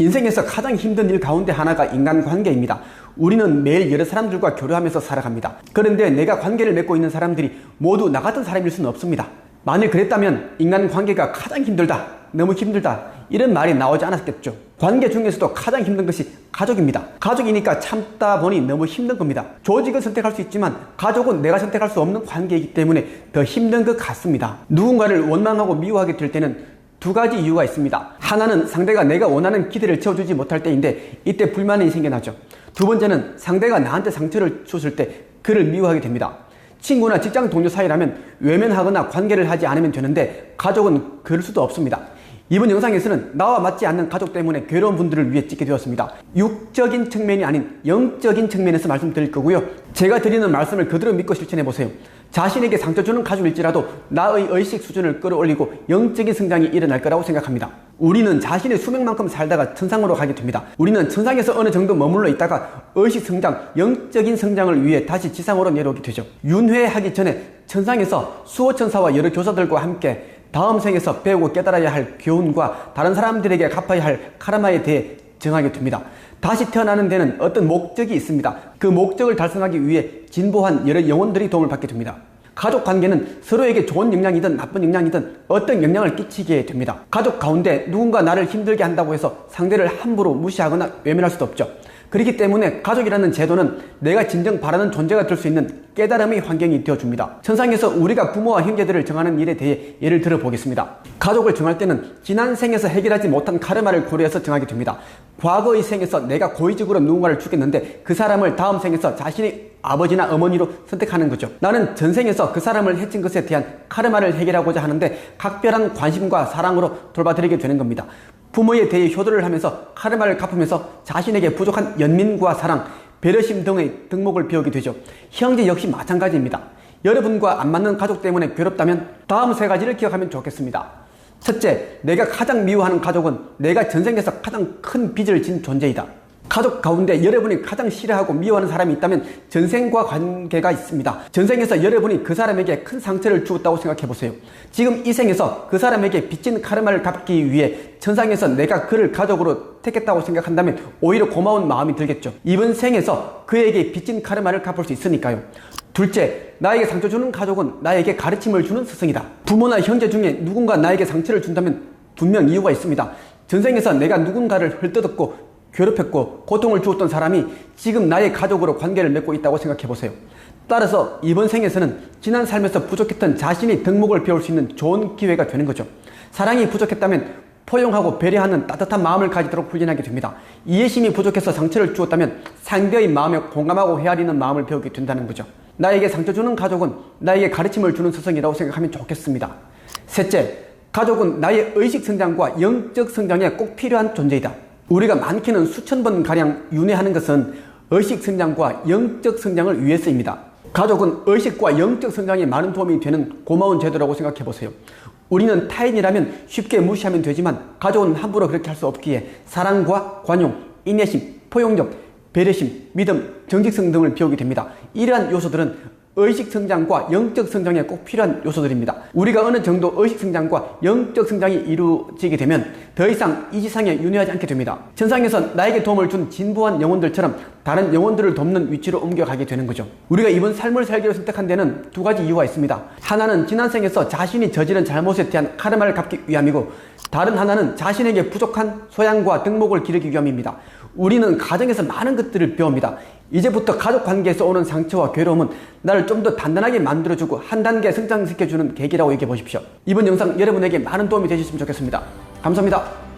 인생에서 가장 힘든 일 가운데 하나가 인간관계입니다. 우리는 매일 여러 사람들과 교류하면서 살아갑니다. 그런데 내가 관계를 맺고 있는 사람들이 모두 나 같은 사람일 수는 없습니다. 만일 그랬다면 인간관계가 가장 힘들다, 너무 힘들다 이런 말이 나오지 않았겠죠. 관계 중에서도 가장 힘든 것이 가족입니다. 가족이니까 참다 보니 너무 힘든 겁니다. 조직은 선택할 수 있지만 가족은 내가 선택할 수 없는 관계이기 때문에 더 힘든 것 같습니다. 누군가를 원망하고 미워하게 될 때는 두 가지 이유가 있습니다. 하나는 상대가 내가 원하는 기대를 채워주지 못할 때인데 이때 불만이 생겨나죠. 두 번째는 상대가 나한테 상처를 줬을 때 그를 미워하게 됩니다. 친구나 직장 동료 사이라면 외면하거나 관계를 하지 않으면 되는데 가족은 그럴 수도 없습니다. 이번 영상에서는 나와 맞지 않는 가족 때문에 괴로운 분들을 위해 찍게 되었습니다. 육적인 측면이 아닌 영적인 측면에서 말씀드릴 거고요. 제가 드리는 말씀을 그대로 믿고 실천해보세요. 자신에게 상처 주는 가족일지라도 나의 의식 수준을 끌어올리고 영적인 성장이 일어날 거라고 생각합니다. 우리는 자신의 수명만큼 살다가 천상으로 가게 됩니다. 우리는 천상에서 어느 정도 머물러 있다가 의식 성장, 영적인 성장을 위해 다시 지상으로 내려오게 되죠. 윤회하기 전에 천상에서 수호천사와 여러 교사들과 함께 다음 생에서 배우고 깨달아야 할 교훈과 다른 사람들에게 갚아야 할 카르마에 대해 정하게 됩니다. 다시 태어나는 데는 어떤 목적이 있습니다. 그 목적을 달성하기 위해 진보한 여러 영혼들이 도움을 받게 됩니다. 가족 관계는 서로에게 좋은 영향이든 나쁜 영향이든 어떤 영향을 끼치게 됩니다. 가족 가운데 누군가 나를 힘들게 한다고 해서 상대를 함부로 무시하거나 외면할 수도 없죠. 그렇기 때문에 가족이라는 제도는 내가 진정 바라는 존재가 될 수 있는 깨달음의 환경이 되어줍니다. 천상에서 우리가 부모와 형제들을 정하는 일에 대해 예를 들어보겠습니다. 가족을 정할 때는 지난 생에서 해결하지 못한 카르마를 고려해서 정하게 됩니다. 과거의 생에서 내가 고의적으로 누군가를 죽였는데 그 사람을 다음 생에서 자신의 아버지나 어머니로 선택하는 거죠. 나는 전생에서 그 사람을 해친 것에 대한 카르마를 해결하고자 하는데 각별한 관심과 사랑으로 돌봐드리게 되는 겁니다. 부모에 대해 효도를 하면서 카르마를 갚으면서 자신에게 부족한 연민과 사랑, 배려심 등의 덕목을 배우게 되죠. 형제 역시 마찬가지입니다. 여러분과 안 맞는 가족 때문에 괴롭다면 다음 세 가지를 기억하면 좋겠습니다. 첫째, 내가 가장 미워하는 가족은 내가 전생에서 가장 큰 빚을 진 존재이다. 가족 가운데 여러분이 가장 싫어하고 미워하는 사람이 있다면 전생과 관계가 있습니다. 전생에서 여러분이 그 사람에게 큰 상처를 주었다고 생각해보세요. 지금 이 생에서 그 사람에게 빚진 카르마를 갚기 위해 천상에서 내가 그를 가족으로 택했다고 생각한다면 오히려 고마운 마음이 들겠죠. 이번 생에서 그에게 빚진 카르마를 갚을 수 있으니까요. 둘째, 나에게 상처 주는 가족은 나에게 가르침을 주는 스승이다. 부모나 형제 중에 누군가 나에게 상처를 준다면 분명 이유가 있습니다. 전생에서 내가 누군가를 헐뜯었고 괴롭혔고 고통을 주었던 사람이 지금 나의 가족으로 관계를 맺고 있다고 생각해보세요. 따라서 이번 생에서는 지난 삶에서 부족했던 자신의 덕목을 배울 수 있는 좋은 기회가 되는 거죠. 사랑이 부족했다면 포용하고 배려하는 따뜻한 마음을 가지도록 훈련하게 됩니다. 이해심이 부족해서 상처를 주었다면 상대의 마음에 공감하고 헤아리는 마음을 배우게 된다는 거죠. 나에게 상처 주는 가족은 나에게 가르침을 주는 스승이라고 생각하면 좋겠습니다. 셋째, 가족은 나의 의식 성장과 영적 성장에 꼭 필요한 존재이다. 우리가 많게는 수천 번 가량 윤회하는 것은 의식 성장과 영적 성장을 위해서입니다. 가족은 의식과 영적 성장에 많은 도움이 되는 고마운 제도라고 생각해 보세요. 우리는 타인이라면 쉽게 무시하면 되지만 가족은 함부로 그렇게 할 수 없기에 사랑과 관용, 인내심, 포용력, 배려심, 믿음, 정직성 등을 배우게 됩니다. 이러한 요소들은 의식 성장과 영적 성장에 꼭 필요한 요소들입니다. 우리가 어느 정도 의식 성장과 영적 성장이 이루어지게 되면 더 이상 이 지상에 윤회하지 않게 됩니다. 천상에서 나에게 도움을 준 진보한 영혼들처럼 다른 영혼들을 돕는 위치로 옮겨가게 되는 거죠. 우리가 이번 삶을 살기로 선택한 데는 두 가지 이유가 있습니다. 하나는 지난 생에서 자신이 저지른 잘못에 대한 카르마를 갚기 위함이고 다른 하나는 자신에게 부족한 소양과 덕목을 기르기 위함입니다. 우리는 가정에서 많은 것들을 배웁니다. 이제부터 가족 관계에서 오는 상처와 괴로움은 나를 좀 더 단단하게 만들어주고 한 단계 성장시켜주는 계기라고 얘기해 보십시오. 이번 영상 여러분에게 많은 도움이 되셨으면 좋겠습니다. 감사합니다.